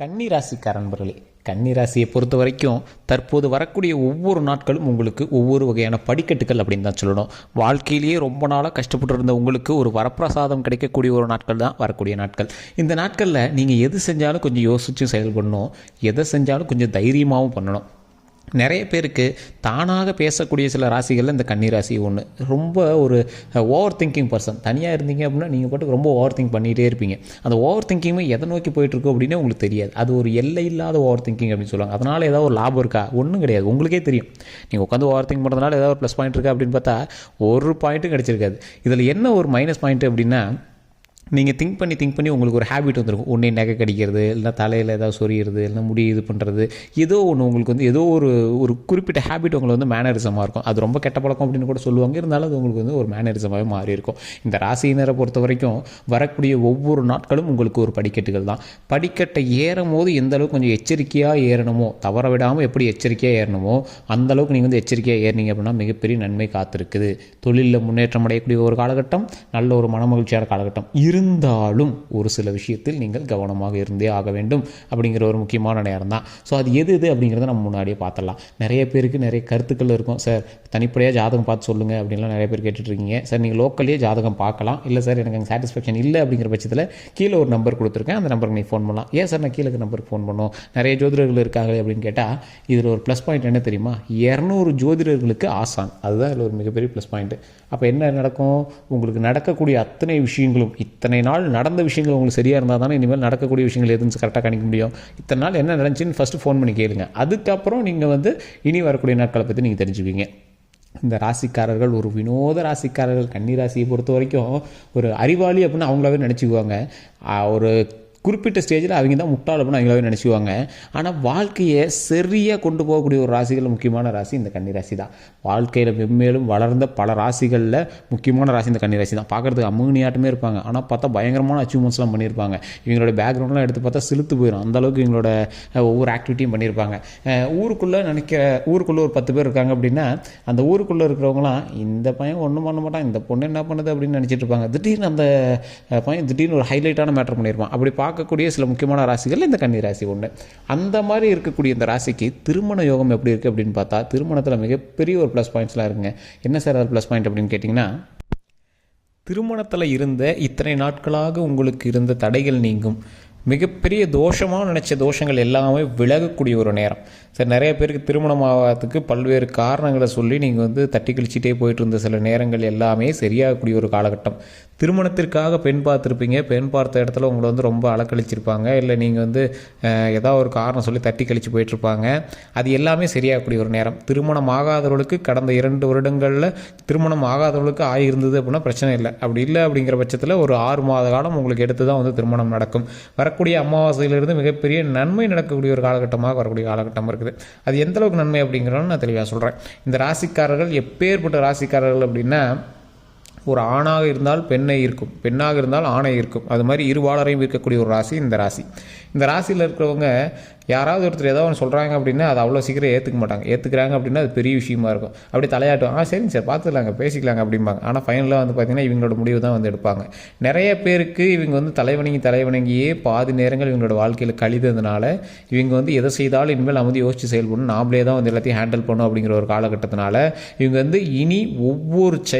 கன்னி ராசிக்கார நண்பர்களே, கன்னி ராசியை பொறுத்த வரைக்கும் தற்போது வரக்கூடிய ஒவ்வொரு நாட்களும் உங்களுக்கு ஒவ்வொரு வகையான படிக்கட்டுகள் அப்படின்னு தான் சொல்லணும். வாழ்க்கையிலேயே ரொம்ப நாளாக கஷ்டப்பட்டு இருந்த உங்களுக்கு ஒரு வரப்பிரசாதம் கிடைக்கக்கூடிய ஒரு நாட்கள் தான் வரக்கூடிய நாட்கள். இந்த நாட்களில் நீங்கள் எது செஞ்சாலும் கொஞ்சம் யோசித்து செயல்படணும், எதை செஞ்சாலும் கொஞ்சம் தைரியமாகவும் பண்ணணும். நிறைய பேருக்கு தானாக பேசக்கூடிய சில ராசிகளில் இந்த கன்னி ராசி ஒன்று. ரொம்ப ஒரு ஓவர் திங்கிங் பர்சன். தனியாக இருந்தீங்க அப்படின்னா நீங்கள் பாட்டுக்கு ரொம்ப ஓவர் திங்க் பண்ணிகிட்டே இருப்பீங்க. அந்த ஓவர் திங்கிங்குமே எதை நோக்கி போயிட்டுருக்கோம் அப்படின்னு உங்களுக்கு தெரியாது. அது ஒரு எல்லை இல்லாத ஓவர் திங்கிங் அப்படின்னு சொல்லுவாங்க. அதனால் ஏதாவது ஒரு லாபம் இருக்கா? ஒன்றும் கிடையாது. உங்களுக்கே தெரியும், நீங்கள் உட்காந்து ஓவர் திங்க் பண்ணுறதுனால ஏதாவது ஒரு ப்ளஸ் பாயிண்ட் இருக்கா அப்படின்னு பார்த்தா ஒரு பாயிண்ட்டும் கிடச்சிருக்காது. இதில் என்ன ஒரு மைனஸ் பாயிண்ட் அப்படின்னா, நீங்கள் திங்க் பண்ணி உங்களுக்கு ஒரு ஹேபிட் வந்துருக்கும். ஒன்றே நகை கடிக்கிறது, இல்லைனா தலையில் ஏதாவது சொறிகிறது, இல்லைனா முடி இது பண்ணுறது, ஏதோ ஒன்று உங்களுக்கு வந்து ஏதோ ஒரு குறிப்பிட்ட ஹேபிட் உங்களுக்கு வந்து மேனரிசமாக இருக்கும். அது ரொம்ப கெட்ட பழக்கம் அப்படின்னு கூட சொல்லுவாங்க. இருந்தாலும் அது உங்களுக்கு வந்து ஒரு மேனரிசமாகவே மாறி இருக்கும். இந்த ராசியினரை பொறுத்த வரைக்கும் வரக்கூடிய ஒவ்வொரு நாட்களும் உங்களுக்கு ஒரு படிக்கட்டுகள் தான். படிக்கட்டை ஏறும் போது எந்த அளவுக்கு கொஞ்சம் எச்சரிக்கையாக ஏறணுமோ, தவற விடாமல் எப்படி எச்சரிக்கையாக ஏறணுமோ அந்த அளவுக்கு நீங்கள் வந்து எச்சரிக்கையாக ஏறினீங்க அப்படின்னா மிகப்பெரிய நன்மை காத்திருக்குது. தொழிலில் முன்னேற்றம் அடையக்கூடிய ஒரு காலகட்டம், நல்ல ஒரு மனமகிழ்ச்சியான காலகட்டம். இருந்தாலும் ஒரு சில விஷயத்தில் நீங்கள் கவனமாக இருந்தே ஆக வேண்டும் அப்படிங்கிற ஒரு முக்கியமான நேரம் தான். ஸோ அது எது அப்படிங்கிறத நம்ம முன்னாடியே பார்த்துடலாம். நிறைய பேருக்கு நிறைய கருத்துக்கள் இருக்கும். சார் தனிப்படையாக ஜாதகம் பார்த்து சொல்லுங்கள் அப்படின்லாம் நிறைய பேர் கேட்டுட்ருக்கீங்க. சார் நீங்கள் லோக்கல்லேயே ஜாதகம் பார்க்கலாம். இல்லை சார் எனக்கு அங்கே சாட்டிஸ்ஃபேக்ஷன் இல்லை அப்படிங்கிற பட்சத்தில் கீழே ஒரு நம்பர் கொடுத்துருக்கேன், அந்த நம்பருக்கு நீங்கள் ஃபோன் பண்ணலாம். ஏன் சார் நான் கீழே நம்பருக்கு ஃபோன் பண்ணோம், நிறைய ஜோதிடர்கள் இருக்காங்களே அப்படின்னு கேட்டால் இதில் ஒரு ப்ளஸ் பாயிண்ட் என்ன தெரியுமா? 200 ஜோதிடர்களுக்கு ஆசான். அதுதான் இதில் ஒரு மிகப்பெரிய ப்ளஸ் பாயிண்ட்டு. அப்போ என்ன நடக்கும்? உங்களுக்கு நடக்கக்கூடிய அத்தனை விஷயங்களும், இத்தனை நாள் நடந்த விஷயங்கள் உங்களுக்கு சரியாக இருந்தால் தானே இனிமேல் நடக்கக்கூடிய விஷயங்கள் எதுன்னு கரெக்டாக கணிக்க முடியும். இத்தனை நாள் என்ன நடந்துச்சுன்னு ஃபஸ்ட்டு ஃபோன் பண்ணி கேளுங்க. அதுக்கப்புறம் நீங்கள் வந்து இனி வரக்கூடிய நாட்களை பற்றி நீங்கள் தெரிஞ்சுக்குவீங்க. இந்த ராசிக்காரர்கள் ஒரு வினோத ராசிக்காரர்கள். கன்னி ராசியை பொறுத்த வரைக்கும் ஒரு அறிவாளி அப்படின்னு அவங்களாவே நினச்சிக்குவாங்க. ஒரு குறிப்பிட்ட ஸ்டேஜில் அவங்க தான் முட்டாள் அப்படின்னு அவங்களாவே நினச்சிக்குவாங்க. ஆனால் வாழ்க்கையை சரியாக கொண்டு போகக்கூடிய ஒரு ராசிகளில் முக்கியமான ராசி இந்த கன்னி ராசி தான். வாழ்க்கையில் மென்மேலும் வளர்ந்த பல ராசிகளில் முக்கியமான ராசி இந்த கன்னி ராசி தான். பார்க்குறதுக்கு அம்முனியாட்டமே இருப்பாங்க, ஆனால் பார்த்தா பயங்கரமான அச்சீவ்மெண்ட்ஸ்லாம் பண்ணியிருப்பாங்க. இவங்களோட பேக்ரவுண்ட்லாம் எடுத்து பார்த்தா சிலுத்து போயிடும், அந்தளவுக்கு இவங்களோட ஒவ்வொரு ஆக்டிவிட்டியும் பண்ணியிருப்பாங்க. ஊருக்குள்ளே ஒரு 10 பேர் இருக்காங்க அப்படின்னா அந்த ஊருக்குள்ளே இருக்கிறவங்களாம் இந்த பையன் ஒன்றும் பண்ண மாட்டான், இந்த பொண்ணு என்ன பண்ணுது அப்படின்னு நினச்சிட்டு இருப்பாங்க. திடீர்னு அந்த பையன் திடீர்னு ஒரு ஹைலைட்டான மேட்டர் பண்ணியிருப்பான். அப்படி பார்க்கக்கூடிய சில முக்கியமான ராசிகள் இந்த கன்னி ராசி ஒன்று. அந்த மாதிரி இருக்கக்கூடிய இந்த ராசிக்கு திருமண யோகம் எப்படி இருக்குது அப்படின்னு பார்த்தா திருமணத்தில் மிகப்பெரிய ஒரு ப்ளஸ் பாயிண்ட்ஸ்லாம் இருக்குங்க. என்ன சார் அது ப்ளஸ் பாயிண்ட் அப்படின்னு கேட்டிங்கன்னா, திருமணத்தில் இருந்த இத்தனை நாட்களாக உங்களுக்கு இருந்த தடைகள் நீங்கும். மிகப்பெரிய தோஷமாக நினச்ச தோஷங்கள் எல்லாமே விலகக்கூடிய ஒரு நேரம். சார் நிறைய பேருக்கு திருமணம் ஆகிறதுக்கு பல்வேறு காரணங்களை சொல்லி நீங்கள் வந்து தட்டி கழிச்சிட்டே போயிட்டு இருந்த சில நேரங்கள் எல்லாமே சரியாகக்கூடிய ஒரு காலகட்டம். திருமணத்திற்காக பெண் பார்த்துருப்பீங்க, பெண் பார்த்த இடத்துல உங்களை வந்து ரொம்ப அலக்கழிச்சிருப்பாங்க, இல்லை நீங்கள் வந்து ஏதாவது ஒரு காரணம் சொல்லி தட்டி கழித்து போயிட்டுருப்பாங்க. அது எல்லாமே சரியாகக்கூடிய ஒரு நேரம். திருமணம் ஆகாதவர்களுக்கு கடந்த 2 வருடங்களில் திருமணம் ஆகாதவர்களுக்கு ஆகியிருந்தது அப்படின்னா பிரச்சனை இல்லை. அப்படி இல்லை அப்படிங்கிற பட்சத்தில் ஒரு 6 மாத காலம் உங்களுக்கு எடுத்து தான் வந்து திருமணம் நடக்கும். வரக்கூடிய அமாவாசையிலிருந்து மிகப்பெரிய நன்மை நடக்கக்கூடிய ஒரு காலகட்டமாக வரக்கூடிய காலகட்டம் இருக்குது. அது எந்த அளவுக்கு நன்மை அப்படிங்கிறத நான் தெளிவாக சொல்கிறேன். இந்த ராசிக்காரர்கள் எப்பேற்பட்ட ராசிக்காரர்கள் அப்படின்னா, ஒரு ஆணாக இருந்தால் பெண்ணை ஈர்க்கும், பெண்ணாக இருந்தால் ஆணை ஈர்க்கும். அது மாதிரி இருவாளரையும் ஈர்க்கக்கூடிய ஒரு ராசி இந்த ராசி. இந்த ராசியில் இருக்கிறவங்க யாராவது ஒருத்தர் ஏதோ ஒன்று சொல்கிறாங்க அப்படின்னா அதை அவ்வளோ சீக்கிரம் ஏற்றுக்க மாட்டாங்க. ஏற்றுக்கிறாங்க அப்படின்னா அது பெரிய விஷயமா இருக்கும். அப்படி தலையாட்டுவாங்க, சரிங்க சார் பார்த்துக்கலாங்க பேசிக்கலாங்க அப்படிம்பாங்க. ஆனால் ஃபைனலாக வந்து பார்த்திங்கன்னா இவங்களோட முடிவு தான் வந்து எடுப்பாங்க. நிறைய பேருக்கு இவங்க வந்து தலைவணங்கியே பாதி நேரங்கள் இவங்களோட வாழ்க்கையில் கழிததுனால இவங்க வந்து எதை செய்தாலும் இனிமேல் நம்ம வந்து யோசித்து செயல்படணும், நாமளே தான் வந்து எல்லாத்தையும் ஹேண்டில் பண்ணணும் அப்படிங்கிற ஒரு காலகட்டத்தினால இவங்க வந்து இனி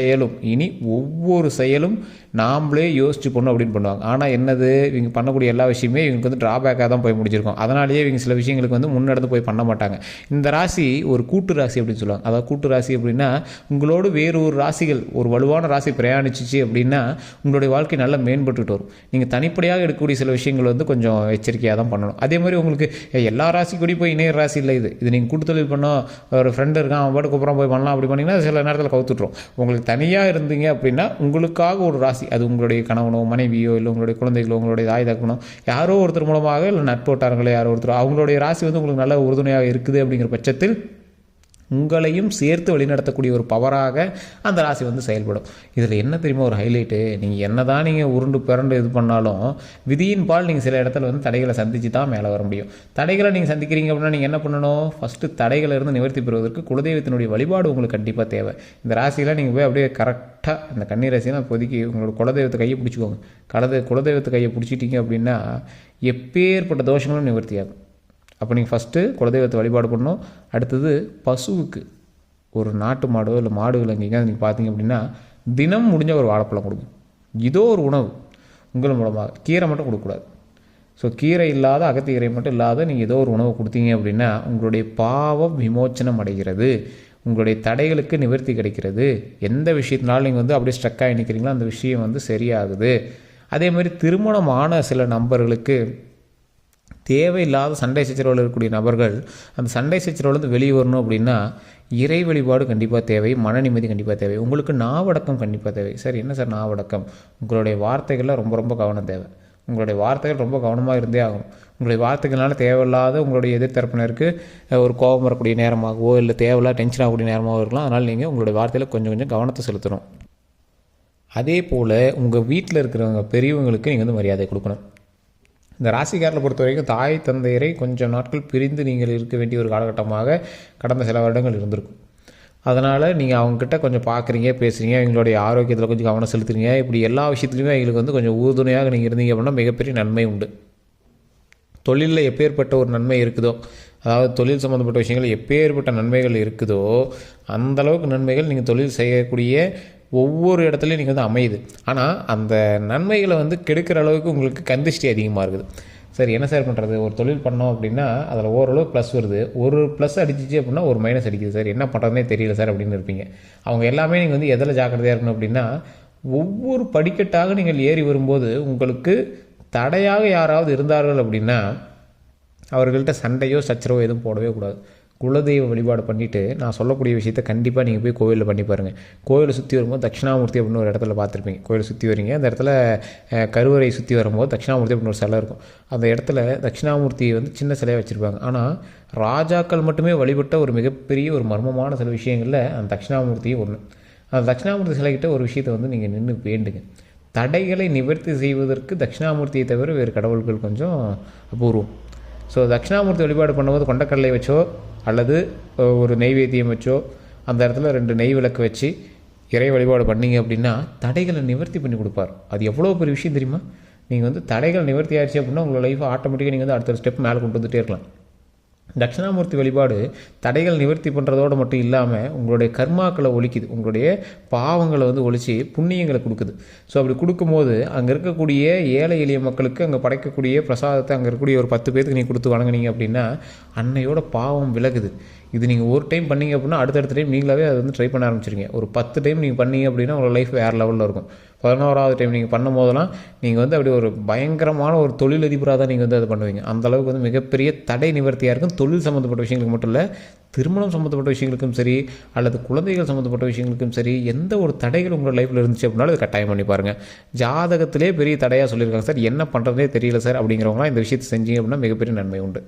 ஒவ்வொரு செயலும் நாம்ளே யோசிச்சு பண்ணணும் அப்படின்னு பண்ணுவாங்க. ஆனால் என்னது, இவங்க பண்ணக்கூடிய எல்லா விஷயமே இவங்களுக்கு வந்து ட்ராபேக்காக தான் போய் முடிஞ்சிருக்கும். அதனாலேயே இவங்க சில விஷயங்களுக்கு வந்து முன்னெடுத்து போய் பண்ண மாட்டாங்க. இந்த ராசி ஒரு கூட்டு ராசி அப்படின்னு சொல்லுவாங்க. அதாவது கூட்டு ராசி அப்படின்னா உங்களோடு வேறு ஒரு ராசிகள், ஒரு வலுவான ராசி பிரயாணிச்சிச்சு அப்படின்னா உங்களுடைய வாழ்க்கை நல்லா மேம்பட்டுட்டு வரும். நீங்கள் தனிப்படையாக எடுக்கக்கூடிய சில விஷயங்கள் வந்து கொஞ்சம் எச்சரிக்கையாக தான் பண்ணணும். அதே மாதிரி உங்களுக்கு எல்லா ராசி கூடி போய் இணைய ராசி இல்லை இது நீங்கள் கூட்டு தொழில் பண்ணோம், ஒரு ஃப்ரெண்டு இருக்கான் அவன் பாட்டுக்கு அப்புறம் போய் பண்ணலாம் அப்படி பண்ணிங்கன்னா சில நேரத்தில் கவுத்துட்ரும். உங்களுக்கு தனியாக இருந்தீங்க அப்படின்னா உங்களுக்காக ஒரு ராசி, அது உங்களுடைய கணவனோ மனைவியோ இல்லை உங்களுடைய குழந்தைகளோ உங்களுடைய தாய் தகப்பனோ யாரோ ஒருத்தர் மூலமாக இல்லை நட்போட்டாரங்களோ யாரோ ஒருத்தர் அவங்களுடைய ராசி வந்து உங்களுக்கு நல்ல உறுதுணையாக இருக்குது அப்படிங்கிற பட்சத்தில் உங்களையும் சேர்த்து வழிநடத்தக்கூடிய ஒரு பவராக அந்த ராசி வந்து செயல்படும். இதில் என்ன தெரியுமா ஒரு ஹைலைட்டு, நீங்கள் என்ன தான் நீங்கள் உருண்டு பிறண்டு இது பண்ணாலும் விதியின் பால் நீங்கள் சில இடத்துல வந்து தடைகளை சந்தித்து தான் மேலே வர முடியும். தடைகளை நீங்கள் சந்திக்கிறீங்க அப்படின்னா நீங்கள் என்ன பண்ணணும், ஃபஸ்ட்டு தடைகளை இருந்து நிவர்த்தி பெறுவதற்கு குலதெய்வத்தினுடைய வழிபாடு உங்களுக்கு கண்டிப்பாக தேவை. இந்த ராசியில் நீங்கள் போய் அப்படியே கரெக்டாக இந்த கன்னி ராசினா இப்போதைக்கு உங்களோட குலதெய்வத்தை கையை பிடிச்சிக்கோங்க. குலதெய்வத்தை கையை பிடிச்சிட்டிங்க அப்படின்னா எப்பேற்பட்ட தோஷங்களும் நிவர்த்தி ஆகும். அப்போ நீங்கள் ஃபஸ்ட்டு குலதெய்வத்தை வழிபாடு பண்ணணும். அடுத்தது பசுவுக்கு ஒரு நாட்டு மாடோ இல்லை மாடுகள் எங்கேயாவது நீங்கள் பார்த்தீங்க அப்படின்னா தினம் முடிஞ்ச ஒரு வாழைப்பழம் கொடுங்க. இதோ ஒரு உணவு உங்கள் மூலமாக, கீரை மட்டும் கொடுக்கக்கூடாது. ஸோ கீரை இல்லாத அகத்திக்கீரை மட்டும் இல்லாத நீங்கள் ஏதோ ஒரு உணவு கொடுத்தீங்க அப்படின்னா உங்களுடைய பாவம் விமோச்சனம் அடைகிறது, உங்களுடைய தடைகளுக்கு நிவர்த்தி கிடைக்கிறது. எந்த விஷயத்தினாலும் நீங்கள் வந்து அப்படியே ஸ்ட்ரக்காகி நிற்கிறீங்களோ அந்த விஷயம் வந்து சரியாகுது. அதே மாதிரி திருமணமான சில நபர்களுக்கு தேவையில்லாத சண்டை சச்சரவில் இருக்கக்கூடிய நபர்கள் அந்த சண்டை சச்சரவுலேருந்து வெளியே வரணும் அப்படின்னா இறை வழிபாடு கண்டிப்பாக தேவை, மன நிம்மதி கண்டிப்பாக தேவை. உங்களுக்கு நாவடக்கம் கண்டிப்பாக தேவை. சார் என்ன சார் நாவடக்கம்? உங்களுடைய வார்த்தைகளில் ரொம்ப ரொம்ப கவனம் தேவை. உங்களுடைய வார்த்தைகள் ரொம்ப கவனமாக இருந்தே ஆகும். உங்களுடைய வார்த்தைகள்னால தேவையில்லாத உங்களுடைய எதிர்த்தரப்பினருக்கு ஒரு கோபம் வரக்கூடிய நேரமாகவோ இல்லை தேவையில்லாத டென்ஷன் ஆகக்கூடிய நேரமாகவோ இருக்கலாம். அதனால் நீங்கள் உங்களுடைய வார்த்தையில் கொஞ்சம் கொஞ்சம் கவனத்தை செலுத்தணும். அதே போல் உங்கள் வீட்டில் இருக்கிறவங்க பெரியவங்களுக்கு நீங்கள் வந்து மரியாதை கொடுக்கணும். இந்த ராசிக்காரரை பொறுத்த வரைக்கும் தாய் தந்தையரை கொஞ்சம் நாட்கள் பிரிந்து நீங்கள் இருக்க வேண்டிய ஒரு காலகட்டமாக கடந்த சில வருடங்கள் இருந்திருக்கும். அதனால் நீங்கள் அவங்கக்கிட்ட கொஞ்சம் பார்க்குறீங்க, பேசுகிறீங்க, அவங்களுடைய ஆரோக்கியத்தில் கொஞ்சம் கவனம் செலுத்துறீங்க. இப்படி எல்லா விஷயத்துலையுமே அவங்களுக்கு வந்து கொஞ்சம் உறுதுணையாக நீங்கள் இருந்தீங்க அப்படின்னா மிகப்பெரிய நன்மை உண்டு. தொழிலில் எப்பேற்பட்ட ஒரு நன்மை இருக்குதோ, அதாவது தொழில் சம்மந்தப்பட்ட விஷயங்கள் எப்பேற்பட்ட நன்மைகள் இருக்குதோ அந்தளவுக்கு நன்மைகள் நீங்கள் தொழில் செய்யக்கூடிய ஒவ்வொரு இடத்துலையும் நீங்கள் வந்து அமையுது. ஆனால் அந்த நன்மைகளை வந்து கெடுக்கிற அளவுக்கு உங்களுக்கு கந்திஷ்டி அதிகமாக இருக்குது. சரி என்ன சார் பண்ணுறது, ஒரு தொழில் பண்ணோம் அப்படின்னா அதில் ஓரளவு ப்ளஸ் வருது, ஒரு ப்ளஸ் அடிச்சிச்சு அப்படின்னா ஒரு மைனஸ் அடிக்குது சார், என்ன பண்ணுறதுனே தெரியல சார் அப்படின்னு இருப்பீங்க. அவங்க எல்லாமே நீங்கள் வந்து எதில் ஜாக்கிரதையாக இருக்கணும் அப்படின்னா ஒவ்வொரு படிக்கட்டாக நீங்கள் ஏறி வரும்போது உங்களுக்கு தடையாக யாராவது இருந்தார்கள் அப்படின்னா அவர்கள்ட்ட சண்டையோ சச்சரவோ எதுவும் போடவே கூடாது. குலதெய்வ வழிபாடு பண்ணிவிட்டு நான் சொல்லக்கூடிய விஷயத்தை கண்டிப்பாக நீங்கள் போய் கோவிலில் பண்ணி பாருங்கள். கோவிலை சுற்றி வரும்போது தட்சிணாமூர்த்தி அப்படின்னு ஒரு இடத்துல பார்த்துருப்பீங்க. கோவிலை சுற்றி வரீங்க, அந்த இடத்துல கருவறை சுற்றி வரும்போது தட்சிணாமூர்த்தி அப்படின்னு ஒரு சிலை இருக்கும். அந்த இடத்துல தட்சிணாமூர்த்தியை வந்து சின்ன சிலையாக வச்சுருப்பாங்க. ஆனால் ராஜாக்கள் மட்டுமே வழிபட்ட ஒரு மிகப்பெரிய ஒரு மர்மமான சில விஷயங்களில் அந்த தட்சிணாமூர்த்தியும் ஒன்று. அந்த தட்சிணாமூர்த்தி சிலைக்கிட்ட ஒரு விஷயத்தை வந்து நீங்கள் நின்று வேண்டுங்க. தடைகளை நிவர்த்தி செய்வதற்கு தட்சிணாமூர்த்தியை தவிர வேறு கடவுள்கள் கொஞ்சம் அபூர்வம். ஸோ தட்சிணாமூர்த்தி வழிபாடு பண்ணும்போது கொண்டக்கடலை வச்சோ அல்லது ஒரு நெய்வேத்தியம் வச்சோ அந்த இடத்துல 2 நெய் விளக்கு வச்சு இறை வழிபாடு பண்ணிங்க அப்படின்னா தடைகளை நிவர்த்தி பண்ணி கொடுப்பார். அது எவ்வளோ பெரிய விஷயம் தெரியுமா? நீங்கள் வந்து தடைகள் நிவர்த்தி ஆயிடுச்சு அப்படின்னா உங்கள் லைஃப்பை ஆட்டோமேட்டிக்காக நீங்கள் வந்து அடுத்த ஸ்டெப் மேலே கொண்டு வந்துகிட்டே இருக்கலாம். தட்சிணாமூர்த்தி வழிபாடு தடைகள் நிவர்த்தி பண்ணுறதோடு மட்டும் இல்லாமல் உங்களுடைய கர்மாக்களை ஒழிக்குது, உங்களுடைய பாவங்களை வந்து ஒழித்து புண்ணியங்களை கொடுக்குது. ஸோ அப்படி கொடுக்கும்போது அங்கே இருக்கக்கூடிய ஏழை எளிய மக்களுக்கு அங்கே படைக்கக்கூடிய பிரசாதத்தை அங்கே இருக்கக்கூடிய ஒரு 10 பேருக்கு நீங்கள் கொடுத்து வணங்குனீங்க அப்படின்னா அன்னையோட பாவம் விலகுது. இது நீங்கள் ஒரு டைம் பண்ணிங்க அப்படின்னா அடுத்தடுத்த டைம் நீங்களாவே அதை வந்து ட்ரை பண்ண ஆரம்பிச்சிருங்க. ஒரு 10 டைம் நீங்கள் பண்ணீங்க அப்படின்னா உங்கள் லைஃப் வேறு லெவலில் இருக்கும். 11வது டைம் நீங்கள் பண்ணும் போதெல்லாம் நீங்கள் வந்து அப்படி ஒரு பயங்கரமான ஒரு தொழிலதிபராக தான் நீங்கள் வந்து அதை பண்ணுவீங்க. அந்தளவுக்கு வந்து மிகப்பெரிய தடை நிவர்த்தியாக இருக்கும். தொழில் சம்மந்தப்பட்ட விஷயங்களுக்கு மட்டும் இல்லை, திருமணம் சம்மந்தப்பட்ட விஷயங்களுக்கும் சரி அல்லது குழந்தைகள் சம்மந்தப்பட்ட விஷயங்களுக்கும் சரி எந்த ஒரு தடைகள் உங்களோட லைஃப்பில் இருந்துச்சு அப்படின்னாலும் அது கட்டாயம் பண்ணி பாருங்கள். ஜாதகத்திலே பெரிய தடையாக சொல்லியிருக்காங்க சார், என்ன பண்ணுறதே தெரியல சார் அப்படிங்கிறவங்களாம் இந்த விஷயத்தை செஞ்சீங்க அப்படின்னா மிகப்பெரிய நன்மை உண்டு.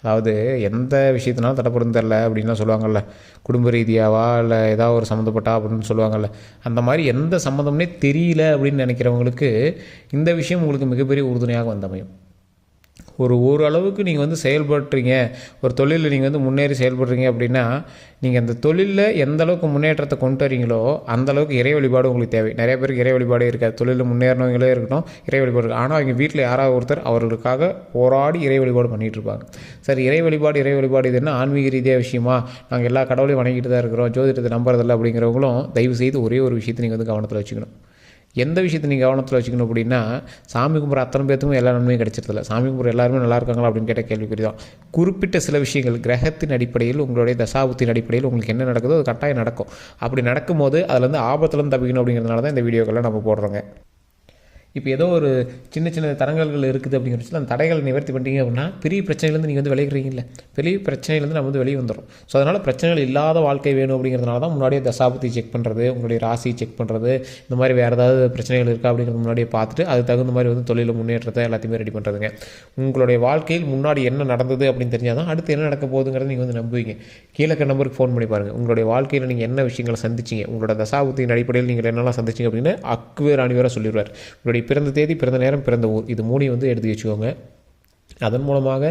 அதாவது எந்த விஷயத்தினாலும் தடைப்படும் தெரில அப்படின்லாம் சொல்லுவாங்கள்ல, குடும்ப ரீதியாவா இல்லை ஏதாவது ஒரு சம்மந்தப்பட்டா அப்படின்னு சொல்லுவாங்கள்ல, அந்த மாதிரி எந்த சம்மந்தம்னே தெரியல அப்படின்னு நினைக்கிறவங்களுக்கு இந்த விஷயம் உங்களுக்கு மிகப்பெரிய உறுதுணையாக வந்தமையும். ஓரளவுக்கு நீங்கள் வந்து செயல்படுறீங்க, ஒரு தொழிலில் நீங்கள் வந்து முன்னேறி செயல்படுறீங்க அப்படின்னா நீங்கள் அந்த தொழிலில் எந்த அளவுக்கு முன்னேற்றத்தை கொண்டு வரீங்களோ அந்தளவுக்கு இறை வழிபாடு உங்களுக்கு தேவை. நிறைய பேருக்கு இறை வழிபாடே இருக்காது. தொழிலில் முன்னேறினவங்களே இருக்கட்டும், இறை வழிபாடு இருக்குது. ஆனால் அவங்க வீட்டில் யாராவது ஒருத்தர் அவர்களுக்காக போராடி இறை வழிபாடு பண்ணிகிட்டு இருப்பாங்க. சரி, இறை வழிபாடு இது என்ன ஆன்மீக ரீதியாக விஷயமா, நாங்கள் எல்லா கடவுளையும் வணங்கிட்டு தான் இருக்கிறோம், ஜோதிடத்தை நம்புறதில்லை அப்படிங்கிறவங்களும் தயவு செய்து ஒரே ஒரு விஷயத்தை நீங்கள் வந்து கவனத்தில் வச்சுக்கணும். எந்த விஷயத்தை நீங்கள் கவனத்தில் வச்சுக்கணும் அப்படின்னா, சாமி கும்பிட்ற அத்தனை பேத்துக்கும் எல்லா நன்மையும் கிடைச்சிருதில்ல. சாமி கும்பிட்ற எல்லாருமே நல்லா இருக்காங்களா அப்படின்னு கேட்ட கேள்விக்குறி தான். குறிப்பிட்ட சில விஷயங்கள் கிரகத்தின் அடிப்படையில் உங்களுடைய தசாபுத்தின் அடிப்படையில் உங்களுக்கு என்ன நடக்குதோ அது கட்டாயம் நடக்கும். அப்படி நடக்கும்போது அதுலேருந்து ஆபத்துலேருந்து தப்பிக்கணும் அப்படிங்கிறதுனால தான் இந்த வீடியோக்கெல்லாம் நம்ம போடுறோங்க. இப்போ ஏதோ ஒரு சின்ன சின்ன தடங்கல்கள் இருக்குது அப்படிங்கிற பட்சத்தில் அந்த தடைகளை நிவர்த்தி பண்ணிட்டீங்க அப்படின்னா பெரிய பிரச்சனையிலேருந்து நீங்கள் வந்து விளையிறீங்கல்ல, பெரிய பிரச்சனையிலேருந்து நம்ம வந்து வெளியே வந்துடும். ஸோ அதனால் பிரச்சனைகள் இல்லாத வாழ்க்கை வேணும் அப்படிங்கிறதுனால தான் முன்னாடியே தசாபதி செக் பண்ணுறது, உங்களுடைய ராசி செக் பண்ணுறது, இந்த மாதிரி வேறு ஏதாவது பிரச்சனைகள் இருக்கா அப்படிங்கிறது முன்னாடியே பார்த்துட்டு அது தகுந்த மாதிரி வந்து தொழிலில் முன்னேற்றத்தை எல்லாத்தையுமே ரெடி பண்ணுறதுங்க. உங்களுடைய வாழ்க்கையில் முன்னாடி என்ன நடந்தது அப்படின்னு தெரிஞ்சால் தான் அடுத்து என்ன நடக்க போகுதுங்கிறத நீங்கள் வந்து நம்புவீங்க. கீழே நம்பருக்கு ஃபோன் பண்ணி பாருங்கள், உங்களுடைய வாழ்க்கையில் நீங்கள் என்ன விஷயங்களை சந்திச்சிங்க, உங்களோட தசாபத்தியின் அடிப்படையில் நீங்கள் என்னெல்லாம் சந்திச்சிங்க அப்படின்னு அக்குவேர் அணிவராக சொல்லிடுவார். உங்களுடைய பிறந்த தேதி, பிறந்த நேரம், பிறந்த ஊர், இது 3 வந்து எடுத்து வச்சுக்கோங்க. அதன் மூலமாக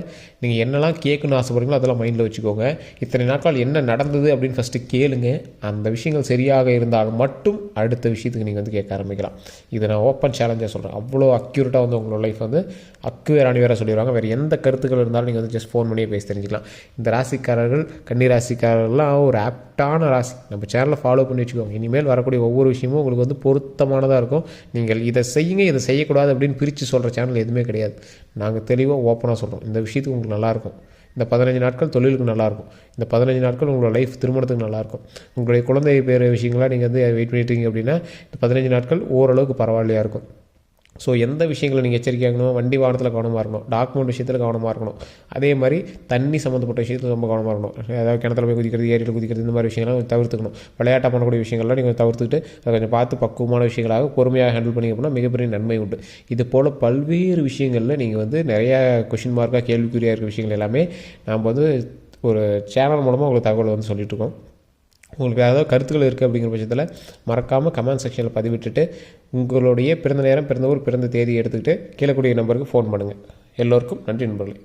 நீங்கள் என்னெல்லாம் கேட்கணும்னு ஆசைப்படுறீங்களோ அதெல்லாம் மைண்டில் வச்சுக்கோங்க. இத்தனை நாட்கள் என்ன நடந்தது அப்படின்னு ஃபஸ்ட்டு கேளுங்க. அந்த விஷயங்கள் சரியாக இருந்தால் மட்டும் அடுத்த விஷயத்துக்கு நீங்கள் வந்து கேட்க ஆரம்பிக்கலாம். இதை நான் ஓப்பன் சேலஞ்சாக சொல்கிறேன். அவ்வளோ அக்யூரேட்டாக வந்து உங்களோட லைஃப் வந்து அக்குவேர் அணிவேராக சொல்லிடுவாங்க. வேறு எந்த கருத்துக்கள் இருந்தாலும் நீங்கள் வந்து ஜஸ்ட் ஃபோன் பண்ணியே பேசி தெரிஞ்சுக்கலாம். இந்த ராசிக்காரர்கள், கன்னி ராசிக்காரர்கள்லாம் ஒரு ஆப்டான ராசி. நம்ம சேனலை ஃபாலோ பண்ணி வச்சுக்கோங்க. இனிமேல் வரக்கூடிய ஒவ்வொரு விஷயமும் உங்களுக்கு வந்து பொருத்தமானதாக இருக்கும். நீங்கள் இதை செய்யுங்க, இதை செய்யக்கூடாது அப்படின்னு பிரித்து சொல்கிற சேனல் எதுவுமே கிடையாது. நாங்கள் தெளிவாக ஓப்பனாக சொல்கிறோம். இந்த விஷயத்துக்கு உங்களுக்கு நல்லாயிருக்கும், இந்த 15 நாட்கள் தொழிலுக்கு நல்லாயிருக்கும், இந்த 15 நாட்கள் உங்களோட லைஃப் திருமணத்துக்கு நல்லாயிருக்கும், உங்களுடைய குழந்தை பேர் விஷயங்களாக நீங்கள் வந்து வெயிட் பண்ணிட்டீங்க அப்படின்னா இந்த 15 நாட்கள் ஓரளவுக்கு பரவாயில்லையாக இருக்கும். ஸோ எந்த விஷயங்களை நீங்கள் எச்சரிக்கையாக இருக்கணும், வண்டி வாகனத்தில் கவனமாக இருக்கணும், டாக்குமெண்ட் விஷயத்தில் கவனமாக இருக்கணும், அதே மாதிரி தண்ணி சம்மந்தப்பட்ட விஷயத்தில் ரொம்ப கவனமாக இருக்கணும். அதாவது கிணத்துல போய் குதிக்கிறது, ஏரியில் குதிக்கிறது, இந்த மாதிரி விஷயங்கள்லாம் தவிர்த்துக்கணும். விளையாட்டாக பண்ணக்கூடிய விஷயங்கள்லாம் நீங்கள் தவிர்த்துக்கிட்டு அதை கொஞ்சம் பார்த்து பக்குவமான விஷயங்களாக பொறுமையாக ஹேண்டில் பண்ணிங்க அப்படின்னா மிகப்பெரிய நன்மை உண்டு. இது போல் பல்வேறு விஷயங்களில் நீங்கள் வந்து நிறையா கொஷின் மார்க்காக கேள்விக்குறியாக இருக்கிற விஷயங்கள் எல்லாமே நாம் வந்து ஒரு சேனல் மூலமாக உங்களுக்கு தகவல் வந்து சொல்லிகிட்ருக்கோம். உங்களுக்கு ஏதாவது கருத்துக்கள் இருக்குது அப்படிங்கிற பட்சத்தில் மறக்காமல் கமெண்ட் செக்ஷனில் பதிவிட்டுட்டு உங்களுடைய பிறந்த நேரம், பிறந்த ஊர், பிறந்த தேதி எடுத்துக்கிட்டு கீழே கூடிய நம்பருக்கு ஃபோன் பண்ணுங்கள். எல்லோருக்கும் நன்றி நண்பர்களே.